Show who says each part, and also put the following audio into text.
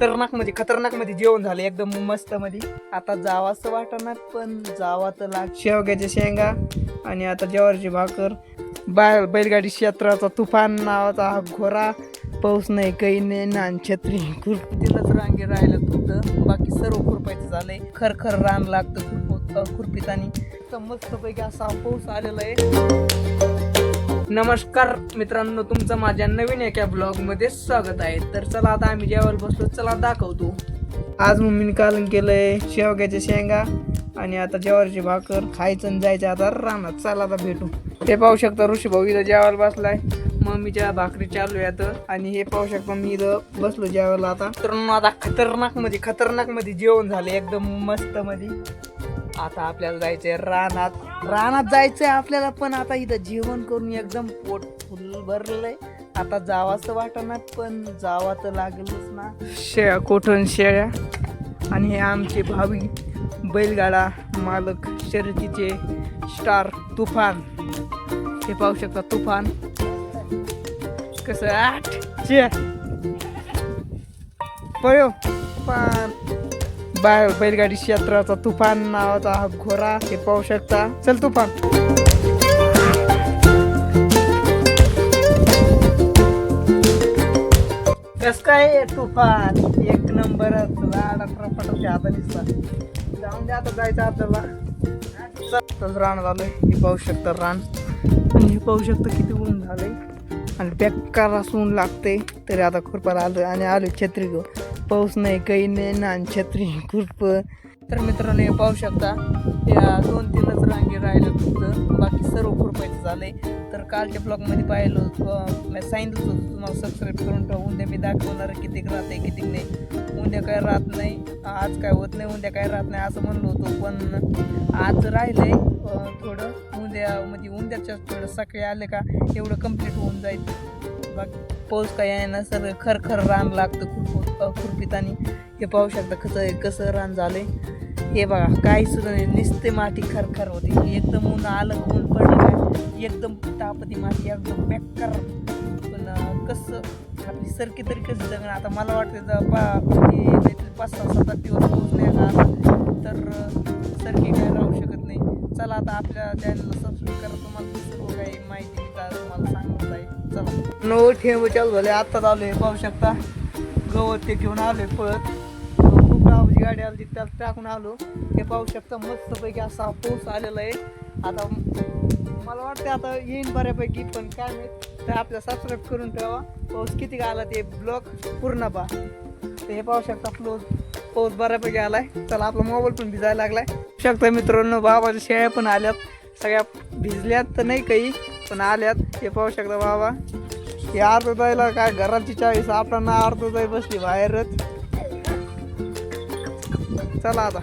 Speaker 1: खतरनाक मध्ये जेवण झालं एकदम मस्त मध्ये. आता जावाचं वाटणार पण जावा तर लाग. शेवग्याच्या शेंगा आणि आता ज्वारीची भाकर. बैलगाडी क्षेत्राचा तुफान नावाचा हा घोरा. पाऊस नाही काही नाही ना छत्री. खुरपीतीनच रांगे राहिलं होतं, बाकी सर्व खुरपायचं झालंय. खरखर रान लागतं खुरपीत आणि मस्त पैकी असा पाऊस आलेला आहे. नमस्कार मित्रांनो, तुमचं माझ्या नवीन एका ब्लॉग मध्ये स्वागत आहे. तर चला आता आम्ही जेवायला बसलो, चला दाखवतो. आज मम्मीने कालून केलंय शेवग्याच्या शेंगा आणि आता ज्वारीची भाकर. खायचं आणि जायचं आता रानात. चला आता भेटू. हे पाहू शकता ऋषी भाऊ इथं जेवायला बसलाय. मम्मीच्या भाकरी चालू आहेत आणि हे पाहू शकता मी इथं बसलो जेवायला. आता तर आता खतरनाक मध्ये जेवण झालं एकदम मस्त मध्ये. आता आपल्याला जायचंय रानात जायचंय आपल्याला. पण आता इथं जेवण करून एकदम पोट फुल भरलंय. आता जावाचं वाटणार पण जावा तर लागेलच ना. कोठण शेळ्या आणि हे आमचे भावी बैलगाडा मालक, शर्यतीचे स्टार तुफान. हे पाहू शकता तुफान कसं पळो तुफान. बैलगाडी क्षेत्राचा तुफान नावाचा हा घोरा. हे पाहू शकता. चल तुफान. कस काय तुफान एक नंबर. फटाफट आता दिसला. जाऊन दे आता जायचं आपल्याला. रान झालंय. हे पाहू शकता रान आणि हे पाहू शकता किती ऊन झालंय आणि बेकार असं ऊन लागते. तरी आता खुरपाला आलोय आणि आलोय छत्री घेऊन. पाऊस नाही काही नाही ना छत्री खुरप. तर मित्रांनो हे पाहू शकता या 2-3च रांगे राहिलं होतं, बाकी सर्व खुरपायचं झालंय. तर कालच्या ब्लॉगमध्ये पाहिलं होतं, मी सांगितलं होतं तुम्हाला सबस्क्राईब करून ठेवा. उद्या मी दाखवणार कितीक राहते कितीक नाही. उद्या काय राहत नाही, आज काय होत नाही, उद्या काय राहत नाही असं म्हणलं होतं. पण आज राहिलंय थोडं. उद्याच्या थोडं सकाळी आले का एवढं कम्प्लीट होऊन जाईल. बाकी पाऊस काय आहे ना सर. खरखर रान लागतं खुरपीत आणि हे पाहू शकता कसं रान झालंय. हे बघा काही सुद्धा नाही, नुसते माती खरखर होती. एकदम ऊन आलं, ऊन पडलं काय एकदम तापती माती एकदम बेकार. पण कसं आपली सरकी तरी कसं जगणं. आता मला वाटतं 5-6-7 दिवस पाऊस नाही आला तर सरकी काय राहू शकत नाही. चला आता आपल्या चॅनलला सबस्क्राईब करा. तुम्हाला सर्व काही माहिती तुम्हाला सांगत आहे. चला नो ठेव चालू झाले. आत्ताच आलो. हे पाहू शकता गवत ते घेऊन आलोय पळत. खूप गावाची गाडी आली त्याला टाकून आलो. हे पाहू शकता मस्तपैकी असा पाऊस आलेला आहे. आता मला वाटतं आता येईन बऱ्यापैकी, पण काय माहित. तर आपल्या सबस्क्राईब करून ठेवा. पाऊस किती आला ते ब्लॉग पूर्ण पहा. तर हे पाहू शकता पाऊस बऱ्यापैकी आलाय. चला आपला मोबाईल पण भिजायला लागलाय. शकता मित्रांनो बाबाच्या शेळ्या पण आल्यात. सगळ्या भिजल्यात तर नाही काही पण आल्यात. हे पाहू शकता बाबा. हे अर्ध जायला काय घराची चाळीस आपल्याला अर्ध जाई बसली बाहेरच. चला आता